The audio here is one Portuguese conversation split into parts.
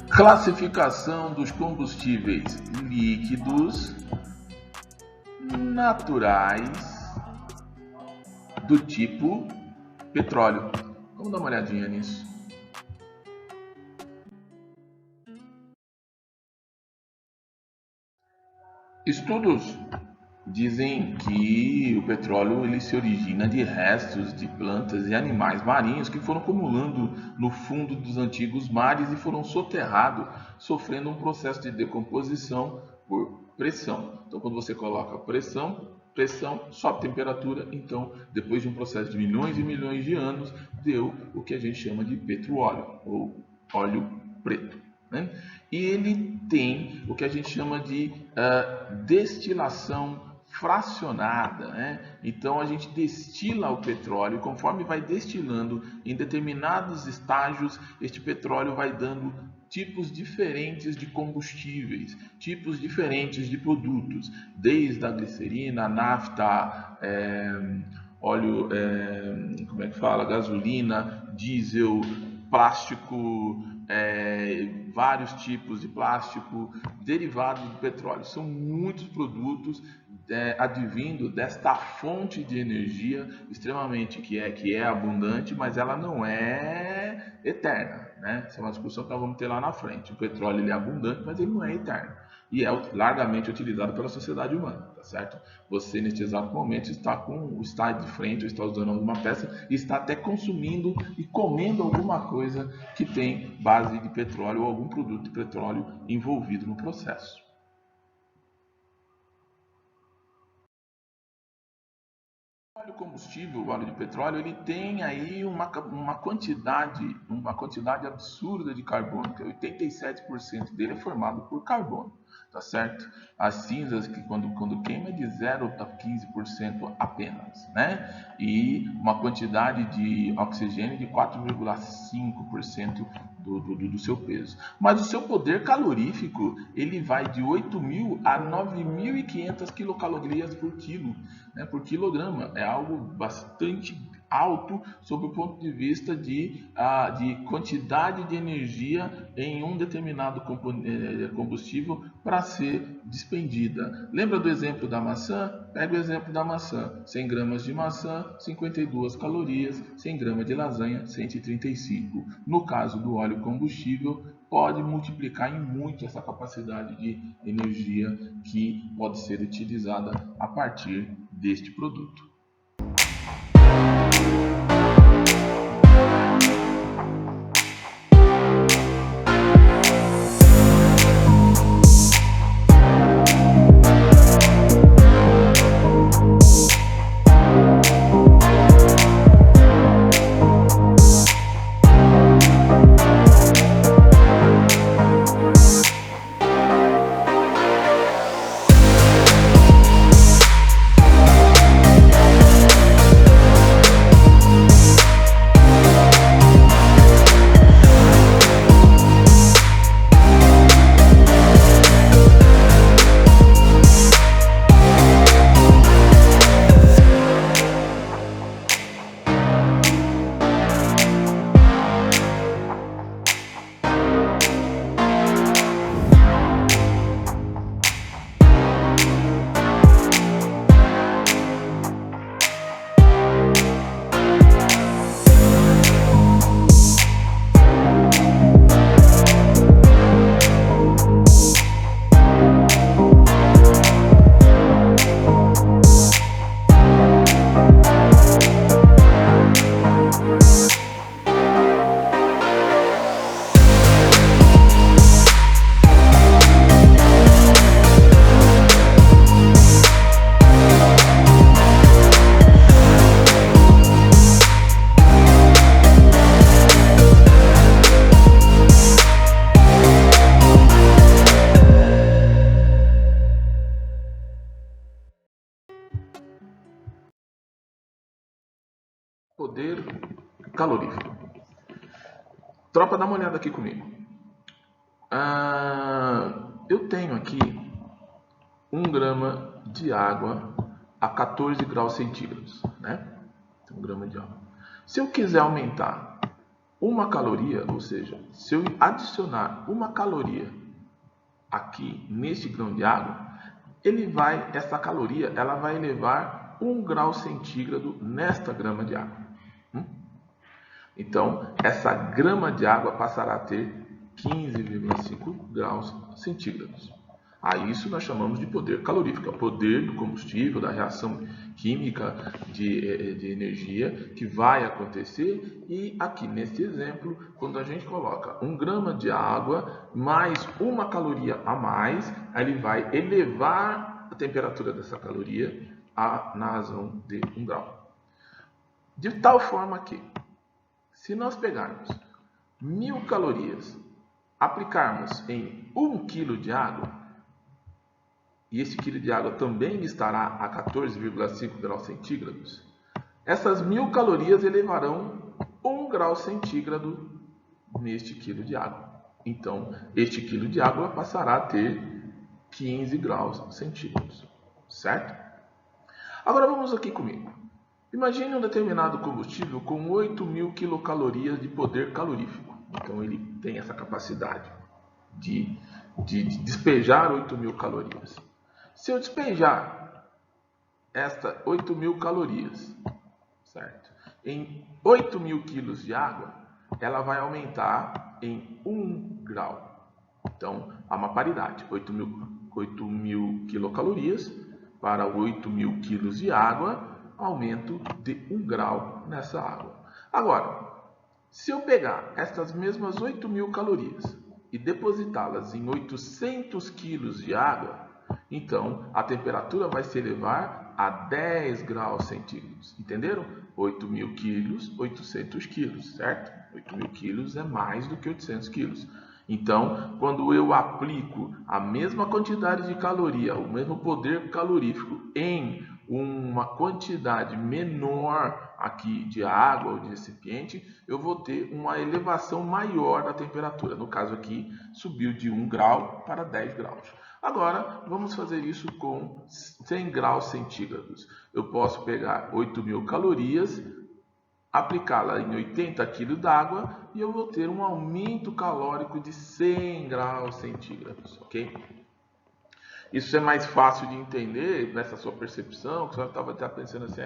Classificação dos combustíveis líquidos naturais do tipo petróleo. Vamos dar uma olhadinha nisso. Estudos dizem que o petróleo ele se origina de restos de plantas e animais marinhos que foram acumulando no fundo dos antigos mares e foram soterrados, sofrendo um processo de decomposição por pressão. Então, quando você coloca pressão, sobe a temperatura, então, depois de um processo de milhões e milhões de anos, deu o que a gente chama de petróleo, ou óleo preto. Né? E ele tem o que a gente chama de destilação fracionada, né? Então a gente destila o petróleo, conforme vai destilando em determinados estágios, este petróleo vai dando tipos diferentes de combustíveis, tipos diferentes de produtos, desde a glicerina, a nafta, óleo, como é que fala, gasolina, diesel, plástico, vários tipos de plástico derivados do petróleo. São muitos produtos advindo desta fonte de energia extremamente que é abundante, mas ela não é eterna, né? Essa é uma discussão que nós vamos ter lá na frente. O petróleo ele é abundante, mas ele não é eterno e é largamente utilizado pela sociedade humana, tá certo? Você neste exato momento está de frente, ou está usando alguma peça e está até consumindo e comendo alguma coisa que tem base de petróleo ou algum produto de petróleo envolvido no processo. O óleo combustível, o óleo de petróleo, ele tem aí uma quantidade absurda de carbono, que 87% dele é formado por carbono, tá certo? As cinzas, que quando queima, é de 0 a 15% apenas, né? E uma quantidade de oxigênio de 4,5% do seu peso. Mas o seu poder calorífico, ele vai de 8.000 a 9.500 quilocalorias por quilo, né, por quilograma. É algo bastante alto sob o ponto de vista de quantidade de energia em um determinado combustível para ser despendida. Lembra do exemplo da maçã? Pega o exemplo da maçã. 100 gramas de maçã, 52 calorias. 100 gramas de lasanha, 135. No caso do óleo combustível, pode multiplicar em muito essa capacidade de energia que pode ser utilizada a partir deste produto. Poder calorífico. Tropa, dá uma olhada aqui comigo. eu tenho aqui 1 grama de água a 14 graus centígrados, né? 1 grama de água. Se eu quiser aumentar uma caloria, ou seja, se eu adicionar uma caloria aqui neste grão de água, essa caloria ela vai elevar 1 grau centígrado nesta grama de água. Então, essa grama de água passará a ter 15,5 graus centígrados. A isso nós chamamos de poder calorífico, é o poder do combustível, da reação química de energia que vai acontecer. E aqui neste exemplo, quando a gente coloca 1 grama de água mais uma caloria a mais, ele vai elevar a temperatura dessa caloria na razão de 1 grau. De tal forma que, se nós pegarmos 1000 calorias, aplicarmos em 1 kg de água, e esse quilo de água também estará a 14,5 graus centígrados, essas 1000 calorias elevarão 1 grau centígrado neste quilo de água. Então, este quilo de água passará a ter 15 graus centígrados, certo? Agora vamos aqui comigo. Imagine um determinado combustível com 8.000 quilocalorias de poder calorífico. Então, ele tem essa capacidade de despejar 8.000 calorias. Se eu despejar esta 8.000 calorias, certo, em 8.000 quilos de água, ela vai aumentar em 1 grau. Então, há uma paridade, 8.000 quilocalorias para 8.000 quilos de água, aumento de 1 grau nessa água. Agora, se eu pegar estas mesmas 8.000 calorias e depositá-las em 800 quilos de água, então a temperatura vai se elevar a 10 graus centígrados. Entenderam? 8.000 quilos, 800 quilos, certo? 8.000 quilos é mais do que 800 quilos. Então, quando eu aplico a mesma quantidade de caloria, o mesmo poder calorífico em uma quantidade menor aqui de água ou de recipiente, eu vou ter uma elevação maior da temperatura. No caso aqui, subiu de 1 grau para 10 graus. Agora, vamos fazer isso com 100 graus centígrados. Eu posso pegar 8.000 calorias, aplicá-la em 80 kg d'água e eu vou ter um aumento calórico de 100 graus centígrados, ok? Isso é mais fácil de entender nessa sua percepção, que você estava até pensando assim,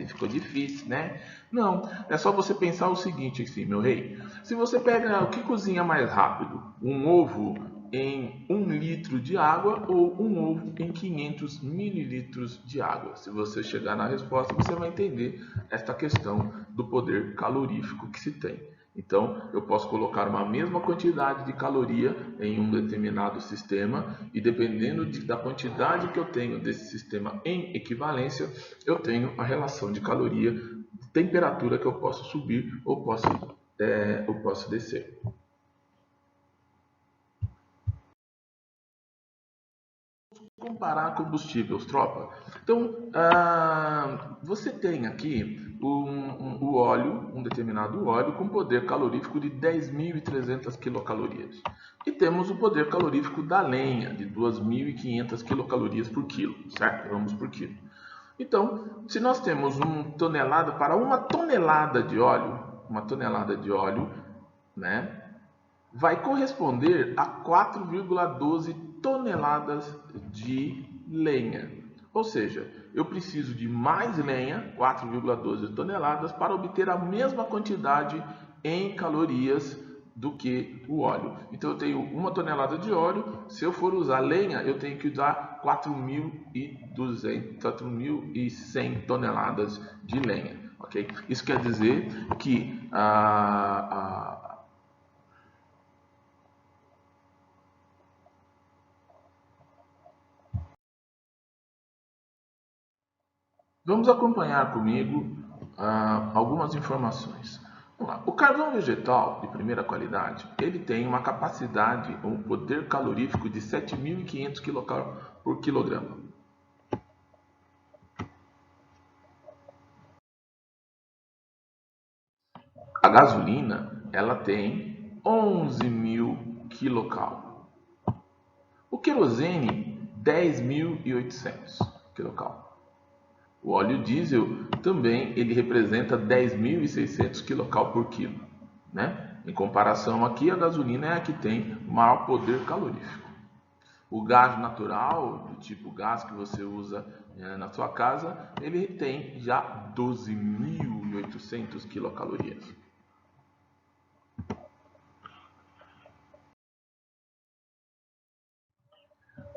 ficou difícil, né? Não, é só você pensar o seguinte assim, meu rei. Se você pega o que cozinha mais rápido, um ovo em 1 litro de água ou um ovo em 500 mililitros de água. Se você chegar na resposta, você vai entender esta questão do poder calorífico que se tem. Então, eu posso colocar uma mesma quantidade de caloria em um determinado sistema e dependendo da quantidade que eu tenho desse sistema em equivalência, eu tenho a relação de caloria, temperatura que eu posso subir ou posso descer. Comparar combustíveis, tropa. Então, você tem aqui o óleo, um determinado óleo com poder calorífico de 10.300 quilocalorias. E temos o poder calorífico da lenha, de 2.500 quilocalorias por quilo, certo? Vamos por quilo. Então, se nós temos para uma tonelada de óleo, né? Vai corresponder a 4,12 toneladas de lenha. Ou seja, eu preciso de mais lenha, 4,12 toneladas, para obter a mesma quantidade em calorias do que o óleo. Então eu tenho 1 tonelada de óleo, se eu for usar lenha, eu tenho que usar 4.100 toneladas de lenha. Okay? Isso quer dizer que vamos acompanhar comigo algumas informações. Vamos lá. O carvão vegetal de primeira qualidade, ele tem uma capacidade, um poder calorífico de 7.500 kcal por quilograma. A gasolina, ela tem 11.000 kcal. O querosene, 10.800 quilocal. O óleo diesel também ele representa 10.600 quilocal por quilo, né? Em comparação aqui, a gasolina é a que tem maior poder calorífico. O gás natural, do tipo gás que você usa na sua casa, ele tem já 12.800 quilocalorias.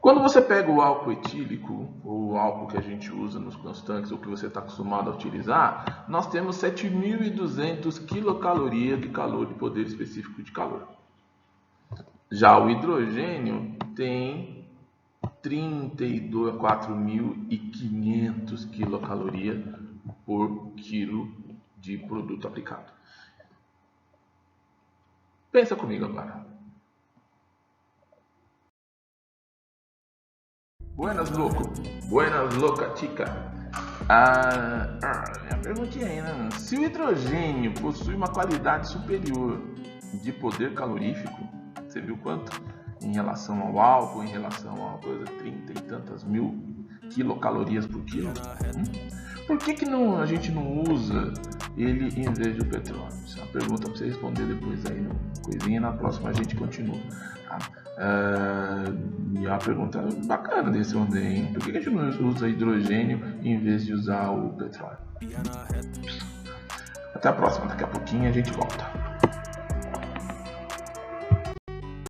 Quando você pega o álcool etílico, ou o álcool que a gente usa nos tanques, ou que você está acostumado a utilizar, nós temos 7.200 quilocalorias de calor, de poder específico de calor. Já o hidrogênio tem 34.500 quilocalorias por quilo de produto aplicado. Pensa comigo agora. Buenas, louco. Buenas, louca, chica. Minha perguntinha aí, né? Se o hidrogênio possui uma qualidade superior de poder calorífico, você viu quanto? Em relação ao álcool, em relação a coisa, 30 e tantas mil quilocalorias por quilo. Por que a gente não usa ele em vez do petróleo? Isso é uma pergunta para você responder depois aí no coisinha. Na próxima a gente continua. Tá? E é uma pergunta bacana de responder, hein? Por que a gente não usa hidrogênio em vez de usar o petróleo? Até a próxima, daqui a pouquinho a gente volta.